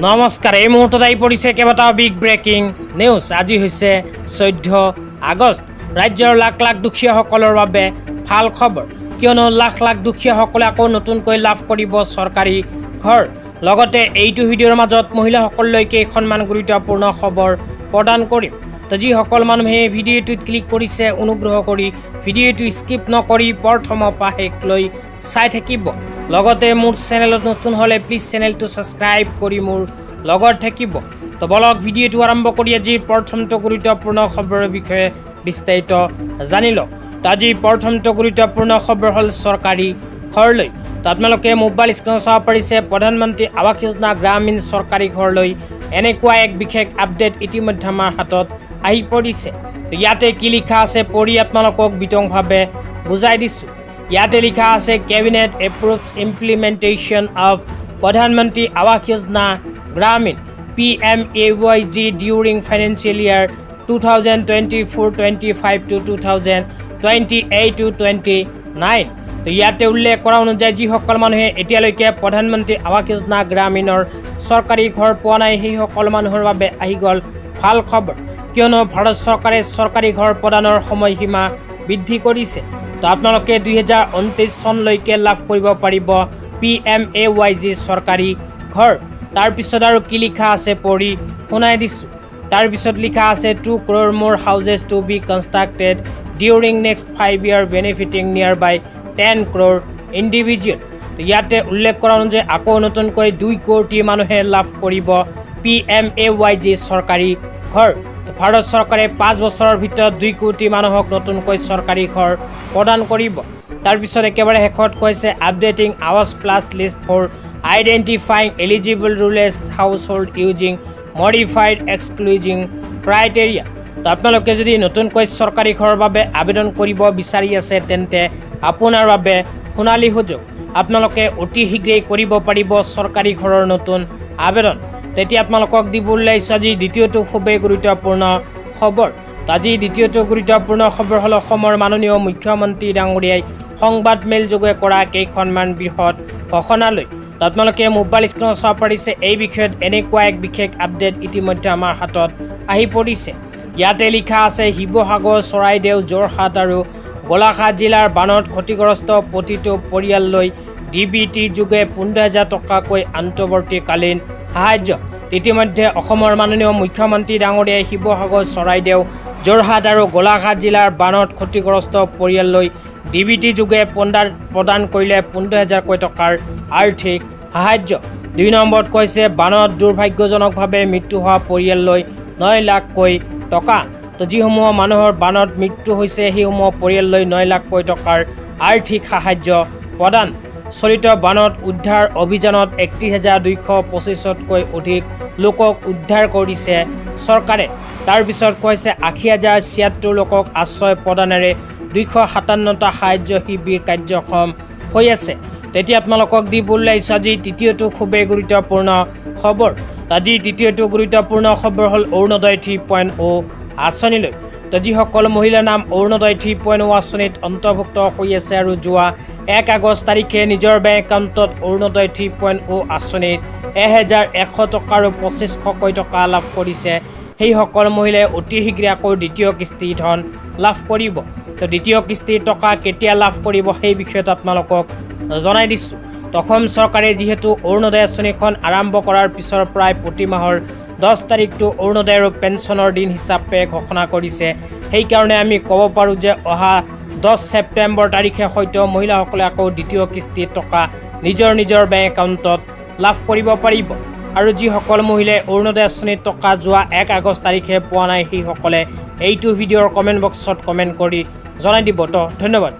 নমস্কাৰ এই মুহূৰ্তত আহি পৰিছে কেইবাটাও বিগ ব্ৰেকিং নিউজ। আজি হৈছে 14 আগষ্ট। ৰাজ্যৰ লাখ লাখ দুখীয়াসকলৰ বাবে ভাল খবৰ, কিয়নো লাখ লাখ দুখীয়াসকলে আকৌ নতুনকৈ লাভ কৰিব চৰকাৰী ঘৰ। লগতে এইটো ভিডিঅ'ৰ মাজত মহিলাসকললৈ কেইখনমান গুৰুত্বপূৰ্ণ খবৰ প্ৰদান কৰিম। তো যিসকল মানুহে ভিডিঅ'টোত ক্লিক কৰিছে অনুগ্ৰহ কৰি ভিডিঅ'টো স্কিপ নকৰি প্ৰথমৰ পৰা শেষলৈ চাই থাকিব। লগতে মোৰ চেনেলত নতুন হ'লে প্লিজ চেনেলটো ছাবস্ক্ৰাইব কৰি মোৰ লগত থাকিব। তো বলক ভিডিঅ'টো আৰম্ভ কৰি আজিৰ প্ৰথমটো গুৰুত্বপূৰ্ণ খবৰৰ বিষয়ে বিস্তাৰিত জানি লওঁ। তো আজি প্ৰথমটো গুৰুত্বপূৰ্ণ খবৰ হ'ল চৰকাৰী ঘৰলৈ। তো আপোনালোকে মোবাইল স্ক্ৰীনত চাব পাৰিছে প্ৰধানমন্ত্ৰী আৱাস যোজনা গ্ৰামীণ চৰকাৰী ঘৰলৈ এনেকুৱা এক বিশেষ আপডেট ইতিমধ্যে আমাৰ হাতত আহি পৰিছে। ইয়াতে কি লিখা আছে পঢ়ি আপোনালোকক বিতংভাৱে বুজাই দিছোঁ। ইয়াতে লিখা আছে কেবিনেট এপ্ৰুভছ ইমপ্লিমেণ্টেশ্যন অফ প্ৰধানমন্ত্ৰী আৱাস যোজনা গ্ৰামীণ PMAYG during financial year 2024-25 to 2028-29। তো ইয়াতে উল্লেখ কৰা অনুযায়ী যিসকল মানুহে এতিয়ালৈকে প্ৰধানমন্ত্ৰী আৱাস যোজনা গ্ৰামীণৰ চৰকাৰী ঘৰ পোৱা নাই সেইসকল মানুহৰ বাবে আহি গ'ল ভাল খবৰ, কিয়নো ভাৰত চৰকাৰে চৰকাৰী ঘৰ প্ৰদানৰ সময়সীমা বৃদ্ধি কৰিছে। তো আপোনালোকে 2029 চনলৈকে লাভ কৰিব পাৰিব PMAYG চৰকাৰী ঘৰ। তাৰপিছত আৰু কি লিখা আছে পঢ়ি শুনাই দিছোঁ। তাৰপিছত লিখা আছে 2 crore more houses to be constructed during next 5 years benefiting nearby 10 crore individual। তো ইয়াতে উল্লেখ কৰা অনুযায়ী আকৌ নতুনকৈ 2 কোটি মানুহে লাভ কৰিব PMAYG চৰকাৰী ঘৰ। ভাৰত চৰকাৰে 5 বছৰৰ ভিতৰত 2 কোটি মানুহক নতুনকৈ চৰকাৰী ঘৰ প্ৰদান কৰিব। তাৰপিছত একেবাৰে শেষত কৈছে updating Awas plus list for identifying eligible rural household using modified excluding criteria. তো আপোনালোকে যদি নতুনকৈ চৰকাৰী ঘৰৰ বাবে আবেদন কৰিব বিচাৰি আছে তেন্তে আপোনাৰ বাবে সোণালী সুযোগ। আপোনালোকে অতি শীঘ্ৰেই কৰিব পাৰিব চৰকাৰী ঘৰৰ নতুন আবেদন। তেতিয়া আপোনালোকক দিবলৈ আহিছোঁ আজি দ্বিতীয়টো খুবেই গুৰুত্বপূৰ্ণ খবৰ। আজি দ্বিতীয়টো গুৰুত্বপূৰ্ণ খবৰ হ'ল অসমৰ মাননীয় মুখ্যমন্ত্ৰী ডাঙৰীয়াই সংবাদ মেলযোগে কৰা কেইখনমান বৃহৎ ঘোষণালৈ। তো আপোনালোকে মোবাইল স্ক্ৰীনত চাব পাৰিছে এই বিষয়ত এনেকুৱা এক বিশেষ আপডেট ইতিমধ্যে আমাৰ হাতত আহি পৰিছে। ইয়াতে লিখা আছে শিৱসাগৰ, চৰাইদেউ, যোৰহাট আৰু গোলাঘাট জিলাৰ বানত ক্ষতিগ্ৰস্ত প্ৰতিটো পৰিয়াললৈ DBT যোগে 15,000 টকাকৈ আন্তঃৱৰ্তীকালীন সাহায্য। ইতিমধ্যে অসমৰ মাননীয় মুখ্যমন্ত্ৰী ডাঙৰীয়াই শিৱসাগৰ, চৰাইদেউ, যোৰহাট আৰু গোলাঘাট জিলাৰ বানত ক্ষতিগ্ৰস্ত পৰিয়াললৈ DBT যোগে প্ৰদান কৰিলে 15,000কৈ টকাৰ আৰ্থিক সাহায্য। 2 নম্বৰত কৈছে বানত দুৰ্ভাগ্যজনকভাৱে মৃত্যু হোৱা পৰিয়াললৈ 9 লাখকৈ টকা। তো যিসমূহ মানুহৰ বানত মৃত্যু হৈছে সেইসমূহ পৰিয়াললৈ 9 লাখকৈ টকাৰ আৰ্থিক সাহায্য প্ৰদান। চলিত বানত উদ্ধাৰ অভিযানত 31,225তকৈ অধিক লোকক উদ্ধাৰ কৰিছে চৰকাৰে। তাৰপিছত কৈছে 80,076 লোকক আশ্ৰয় প্ৰদানেৰে 257টা সাহায্য শিবিৰ কাৰ্যক্ষম হৈ আছে। তেতিয়া আপোনালোকক দিবলৈ আহিছোঁ আজি তৃতীয়টো খুবেই গুৰুত্বপূৰ্ণ খবৰ। আজি তৃতীয়টো গুৰুত্বপূৰ্ণ খবৰ হ'ল অৰুণোদয় 3.0 আঁচনিলৈ। তো যিসকল মহিলাৰ নাম অৰুণোদয় 3.0 আঁচনিত অন্তৰ্ভুক্ত হৈ আছে আৰু যোৱা 1 আগষ্ট তাৰিখে নিজৰ বেংক একাউণ্টত অৰুণোদয় 3.0 আঁচনিৰ 1,100 টকা আৰু 2,500কৈ টকা লাভ কৰিছে সেইসকল মহিলাই অতি শীঘ্ৰে আকৌ দ্বিতীয় কিস্তিৰ ধন লাভ কৰিব। তো দ্বিতীয় কিস্তিৰ টকা কেতিয়া লাভ কৰিব সেই বিষয়ত আপোনালোকক জনাই দিছোঁ। অসম চৰকাৰে যিহেতু অৰুণোদয় আঁচনিখন আৰম্ভ কৰাৰ পিছৰ প্ৰায় প্ৰতি মাহৰ 10 তাৰিখটো অৰুণোদয় আৰু পেঞ্চনৰ দিন হিচাপে ঘোষণা কৰিছে। সেইকাৰণে আমি ক'ব পাৰোঁ যে অহা 10 ছেপ্টেম্বৰ তাৰিখে হয়তো মহিলাসকলে আকৌ দ্বিতীয় কিস্তিৰ টকা নিজৰ বেংক একাউণ্টত লাভ কৰিব পাৰিব। আৰু যিসকল মহিলাই অৰুণোদয় আঁচনিৰ টকা যোৱা 1 আগষ্ট তাৰিখে পোৱা নাই সেইসকলে এইটো ভিডিঅ'ৰ কমেণ্ট বক্সত কমেণ্ট কৰি জনাই দিব। তো ধন্যবাদ।